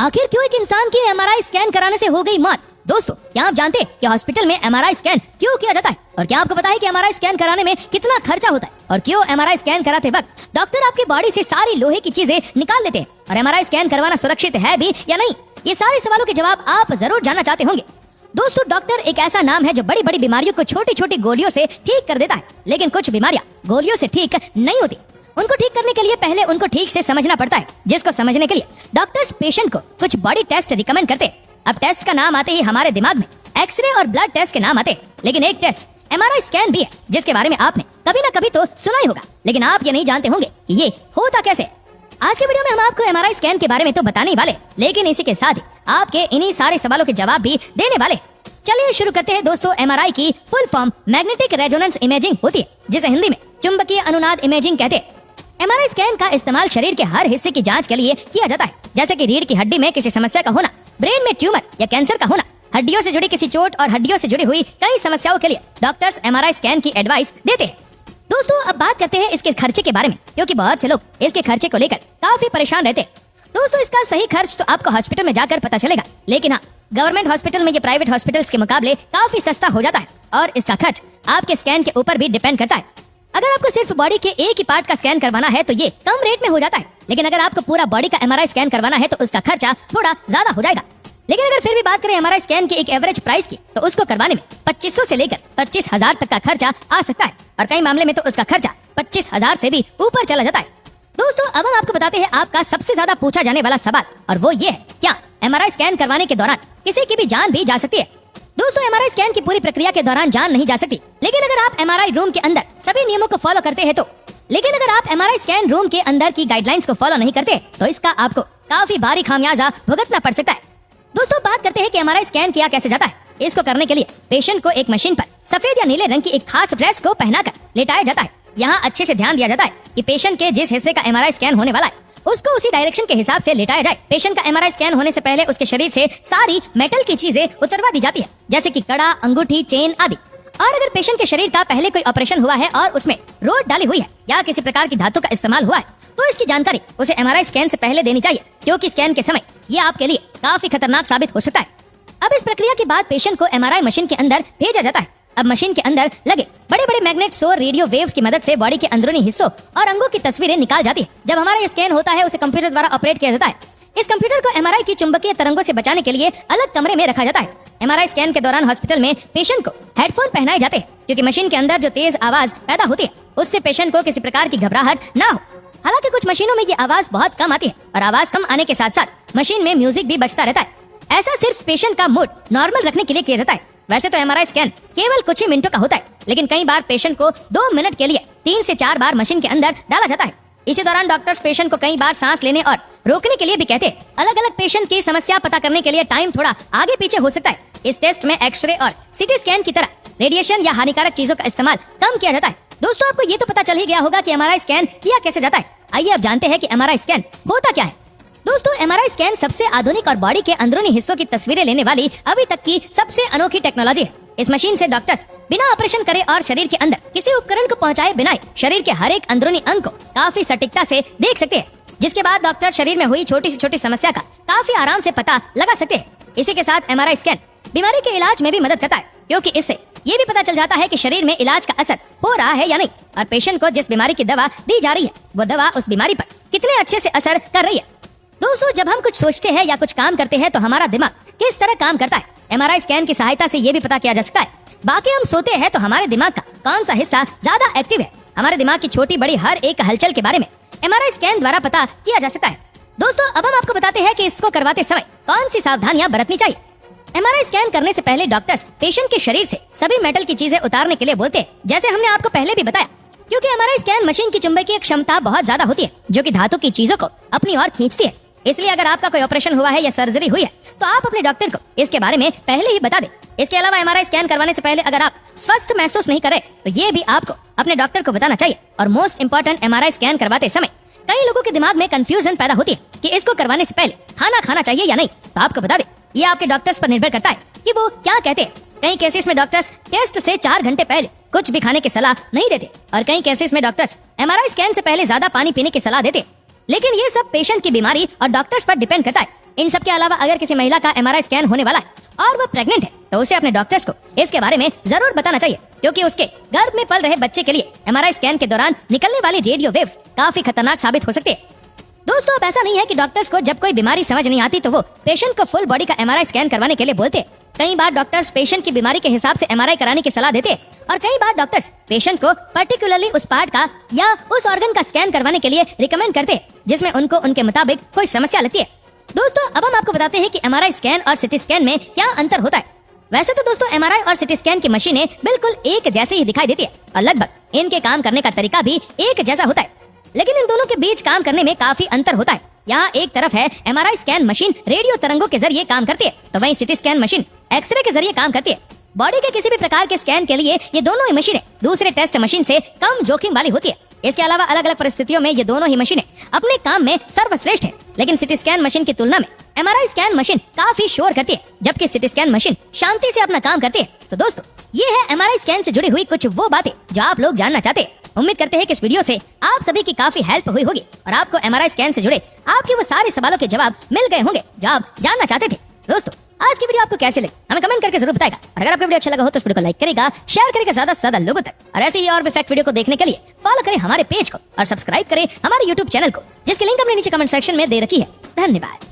आखिर क्यों एक इंसान की एमआरआई स्कैन कराने से हो गई मौत? दोस्तों, क्या आप जानते हैं कि हॉस्पिटल में एमआरआई स्कैन क्यों किया जाता है? और क्या आपको पता है कि एमआरआई स्कैन कराने में कितना खर्चा होता है? और क्यों एमआरआई स्कैन कराते वक्त डॉक्टर आपकी बॉडी से सारी लोहे की चीजें निकाल लेते हैं? और एमआरआई स्कैन करवाना सुरक्षित है भी या नहीं? ये सारे सवालों के जवाब आप जरूर जानना चाहते होंगे। दोस्तों, डॉक्टर एक ऐसा नाम है जो बड़ी बड़ी बीमारियों को छोटी छोटी गोलियों से ठीक कर देता है। लेकिन कुछ बीमारियां गोलियों से ठीक नहीं होती। उनको ठीक करने के लिए पहले उनको ठीक से समझना पड़ता है, जिसको समझने के लिए डॉक्टर्स पेशेंट को कुछ बॉडी टेस्ट रिकमेंड करते हैं। अब टेस्ट का नाम आते ही हमारे दिमाग में एक्सरे और ब्लड टेस्ट के नाम आते हैं, लेकिन एक टेस्ट एमआरआई स्कैन भी है, जिसके बारे में आपने कभी ना कभी तो सुना ही होगा। लेकिन आप ये नहीं जानते होंगे कि ये होता कैसे। आज के वीडियो में हम आपको एमआरआई स्कैन के बारे में तो बताने ही वाले, लेकिन इसी के साथ ही आपके इन्हीं सारे सवालों के जवाब भी देने वाले। चलिए शुरू करते हैं दोस्तों। एमआरआई की full form magnetic resonance imaging होती है, जिसे हिंदी में चुंबकीय अनुनाद इमेजिंग कहते हैं। एमआरआई स्कैन का इस्तेमाल शरीर के हर हिस्से की जांच के लिए किया जाता है, जैसे कि रीढ़ की हड्डी में किसी समस्या का होना, ब्रेन में ट्यूमर या कैंसर का होना, हड्डियों से जुड़ी किसी चोट और हड्डियों से जुड़ी हुई कई समस्याओं के लिए डॉक्टर्स एमआरआई स्कैन की एडवाइस देते हैं। दोस्तों, अब बात करते हैं इसके खर्चे के बारे में, क्योंकि बहुत से लोग इसके खर्चे को लेकर काफी परेशान रहते हैं। दोस्तों, इसका सही खर्च तो आपको हॉस्पिटल में जाकर पता चलेगा, लेकिन हाँ, गवर्नमेंट हॉस्पिटल में ये प्राइवेट हॉस्पिटल्स के मुकाबले काफी सस्ता हो जाता है। और इसका खर्च आपके स्कैन के ऊपर भी डिपेंड करता है। अगर आपको सिर्फ बॉडी के एक ही पार्ट का स्कैन करवाना है तो ये कम रेट में हो जाता है, लेकिन अगर आपको पूरा बॉडी का एमआरआई स्कैन करवाना है तो उसका खर्चा थोड़ा ज्यादा हो जाएगा। लेकिन अगर फिर भी बात करें एमआरआई स्कैन की एक एवरेज प्राइस की, तो उसको करवाने में 2500 से लेकर 25,000 तक का खर्चा आ सकता है, और कई मामले में तो उसका खर्चा 25,000 से भी ऊपर चला जाता है। दोस्तों, अब हम आपको बताते हैं आपका सबसे ज्यादा पूछा जाने वाला सवाल, और वो ये है, क्या एमआरआई स्कैन करवाने के दौरान किसी की भी जान भी जा सकती है? दोस्तों, एमआरआई स्कैन की पूरी प्रक्रिया के दौरान जान नहीं जा सकती, लेकिन अगर आप एमआरआई रूम के अंदर सभी नियमों को फॉलो करते हैं तो। लेकिन अगर आप एमआरआई स्कैन रूम के अंदर की गाइडलाइंस को फॉलो नहीं करते तो इसका आपको काफी भारी खामियाजा भुगतना पड़ सकता है। दोस्तों, बात करते हैं कि एमआरआई स्कैन किया कैसे जाता है। इसको करने के लिए पेशेंट को एक मशीन पर सफेद या नीले रंग की एक खास ड्रेस को पहनाकर लेटाया जाता है। यहाँ अच्छे से ध्यान दिया जाता है कि पेशेंट के जिस हिस्से का एमआरआई स्कैन होने वाला है उसको उसी डायरेक्शन के हिसाब से लेटाया जाए। पेशेंट का एमआरआई स्कैन होने से पहले उसके शरीर से सारी मेटल की चीजें उतरवा दी जाती है, जैसे कि कड़ा, अंगूठी, चेन आदि। और अगर पेशेंट के शरीर का पहले कोई ऑपरेशन हुआ है और उसमें रोड डाली हुई है या किसी प्रकार की धातु का इस्तेमाल हुआ है, तो इसकी जानकारी उसे एमआरआई स्कैन से पहले देनी चाहिए, क्योंकि स्कैन के समय ये आपके लिए काफी खतरनाक साबित हो सकता है। अब इस प्रक्रिया के बाद पेशेंट को एमआरआई मशीन के अंदर भेजा जाता है। अब मशीन के अंदर लगे बड़े बड़े मैग्नेट्स और रेडियो वेव्स की मदद से बॉडी के अंदरूनी हिस्सों और अंगों की तस्वीरें निकाल जाती है। जब हमारा ये स्कैन होता है उसे कंप्यूटर द्वारा ऑपरेट किया जाता है। इस कंप्यूटर को एमआरआई की चुंबकीय तरंगों से बचाने के लिए अलग कमरे में रखा जाता है। एमआरआई स्कैन के दौरान हॉस्पिटल में पेशेंट को हेडफोन पहनाए जाते हैं, क्योंकि मशीन के अंदर जो तेज आवाज पैदा होती है उससे पेशेंट को किसी प्रकार की घबराहट ना हो। हालांकि कुछ मशीनों में ये आवाज बहुत कम आती है, और आवाज कम आने के साथ साथ मशीन में म्यूजिक भी बजता रहता है। ऐसा सिर्फ पेशेंट का मूड नॉर्मल रखने के लिए किया जाता है। वैसे तो एमआरआई स्कैन केवल कुछ ही मिनटों का होता है, लेकिन कई बार पेशेंट को 2 मिनट के लिए 3 से 4 बार मशीन के अंदर डाला जाता है। इसी दौरान डॉक्टर्स पेशेंट को कई बार सांस लेने और रोकने के लिए भी कहते हैं। अलग अलग पेशेंट की समस्या पता करने के लिए टाइम थोड़ा आगे पीछे हो सकता है। इस टेस्ट में एक्सरे और सिटी स्कैन की तरह रेडिएशन या हानिकारक चीजों का इस्तेमाल कम किया जाता है। दोस्तों, आपको ये तो पता चल ही गया होगा कि एमआरआई स्कैन किया कैसे जाता है। आइए अब जानते हैं कि एमआरआई स्कैन होता क्या है। दोस्तों, एमआरआई स्कैन सबसे आधुनिक और बॉडी के अंदरूनी हिस्सों की तस्वीरें लेने वाली अभी तक की सबसे अनोखी टेक्नोलॉजी है। इस मशीन से डॉक्टर्स बिना ऑपरेशन करे और शरीर के अंदर किसी उपकरण को पहुंचाए बिना शरीर के हर एक अंदरूनी अंग को काफी सटीकता से देख सकते हैं, जिसके बाद डॉक्टर शरीर में हुई छोटी से छोटी समस्या का काफी आराम से पता लगा सकते हैं। इसी के साथ एमआरआई स्कैन बीमारी के इलाज में भी मदद करता है, क्योंकि इससे ये भी पता चल जाता है कि शरीर में इलाज का असर हो रहा है या नहीं, और पेशेंट को जिस बीमारी की दवा दी जा रही है वो दवा उस बीमारी पर कितने अच्छे से असर कर रही है। दोस्तों, जब हम कुछ सोचते हैं या कुछ काम करते हैं तो हमारा दिमाग किस तरह काम करता है, एमआरआई स्कैन की सहायता से ये भी पता किया जा सकता है। बाकी हम सोते हैं तो हमारे दिमाग का कौन सा हिस्सा ज्यादा एक्टिव है, हमारे दिमाग की छोटी बड़ी हर एक हलचल के बारे में एमआरआई स्कैन द्वारा पता किया जा सकता है। दोस्तों, अब हम आपको बताते हैं कि इसको करवाते समय कौन सी सावधानियां बरतनी चाहिए। एमआरआई स्कैन करने से पहले डॉक्टर्स पेशेंट के शरीर से सभी मेटल की चीजें उतारने के लिए बोलते हैं, जैसे हमने आपको पहले भी बताया, क्योंकि एमआरआई स्कैन मशीन की चुंबकीय क्षमता बहुत ज्यादा होती है, जो कि धातु की चीजों को अपनी ओर खींचती है। इसलिए अगर आपका कोई ऑपरेशन हुआ है या सर्जरी हुई है तो आप अपने डॉक्टर को इसके बारे में पहले ही बता दें। इसके अलावा एमआरआई स्कैन करवाने से पहले अगर आप स्वस्थ महसूस नहीं कर रहे तो ये भी आपको अपने डॉक्टर को बताना चाहिए। और मोस्ट इंपॉर्टेंट, एमआरआई स्कैन करवाते समय कई लोगों के दिमाग में कंफ्यूजन पैदा होती है कि इसको करवाने से पहले खाना खाना चाहिए या नहीं, तो आपको बता दें ये आपके डॉक्टर्स पर निर्भर करता है कि वो क्या कहते हैं। कई केसेस में डॉक्टर्स टेस्ट से 4 घंटे पहले कुछ भी खाने की सलाह नहीं देते, और कई केसेस में डॉक्टर्स एमआरआई स्कैन से पहले ज्यादा पानी पीने की सलाह देते। लेकिन ये सब पेशेंट की बीमारी और डॉक्टर्स पर डिपेंड करता है। इन सब के अलावा अगर किसी महिला का MRI स्कैन होने वाला है और वो प्रेग्नेंट है तो उसे अपने डॉक्टर्स को इसके बारे में जरूर बताना चाहिए, क्योंकि उसके गर्भ में पल रहे बच्चे के लिए MRI स्कैन के दौरान निकलने वाली रेडियो वेव्स काफी खतरनाक साबित हो सकती है। दोस्तों, अब ऐसा नहीं है कि डॉक्टर्स को जब कोई बीमारी समझ नहीं आती तो वो पेशेंट को फुल बॉडी का MRI स्कैन करवाने के लिए बोलते हैं। कई बार डॉक्टर्स पेशेंट की बीमारी के हिसाब से MRI कराने की सलाह देते हैं और कई बार डॉक्टर्स पेशेंट को पर्टिकुलरली उस पार्ट का या उस ऑर्गन का स्कैन करवाने के लिए रिकमेंड करते हैं जिसमें उनको उनके मुताबिक कोई समस्या लगती है। दोस्तों, अब हम आपको बताते हैं कि MRI स्कैन और CT स्कैन में क्या अंतर होता है। वैसे तो दोस्तों MRI और CT स्कैन की मशीनें बिल्कुल एक जैसे ही दिखाई देती है और लगभग इनके काम करने का तरीका भी एक जैसा होता है, लेकिन इन दोनों के बीच काम करने में काफी अंतर होता है। यहाँ एक तरफ है MRI स्कैन मशीन रेडियो तरंगों के जरिए काम करती है, तो वहीं CT स्कैन मशीन एक्सरे के जरिए काम करती है। बॉडी के किसी भी प्रकार के स्कैन के लिए ये दोनों ही मशीनें दूसरे टेस्ट मशीन से कम जोखिम वाली होती है। इसके अलावा अलग अलग परिस्थितियों में ये दोनों ही मशीनें अपने काम में सर्वश्रेष्ठ है, लेकिन CT स्कैन मशीन की तुलना में MRI स्कैन मशीन काफी शोर करती है, जबकि CT स्कैन मशीन शांति से अपना काम करती है। तो दोस्तों, ये है MRI स्कैन से जुड़ी हुई कुछ वो बातें जो आप लोग जानना चाहते हैं। उम्मीद करते हैं कि इस वीडियो से आप सभी की काफी हेल्प हुई होगी और आपको MRI स्कैन से जुड़े आपके वो सारे सवालों के जवाब मिल गए होंगे जो आप जानना चाहते थे। दोस्तों, आज की वीडियो आपको कैसे लगी हमें कमेंट करके जरूर बताएगा, और अगर आपको वीडियो अच्छा लगा हो तो इस वीडियो को लाइक करेगा, शेयर करेगा ज्यादा से ज्यादा लोगों तक, और ऐसे ही और भी फैक्ट वीडियो को देखने के लिए फॉलो करें हमारे पेज को और सब्सक्राइब करें हमारे YouTube चैनल को, जिसकी लिंक हमने नीचे कमेंट सेक्शन में दे रखी है। धन्यवाद।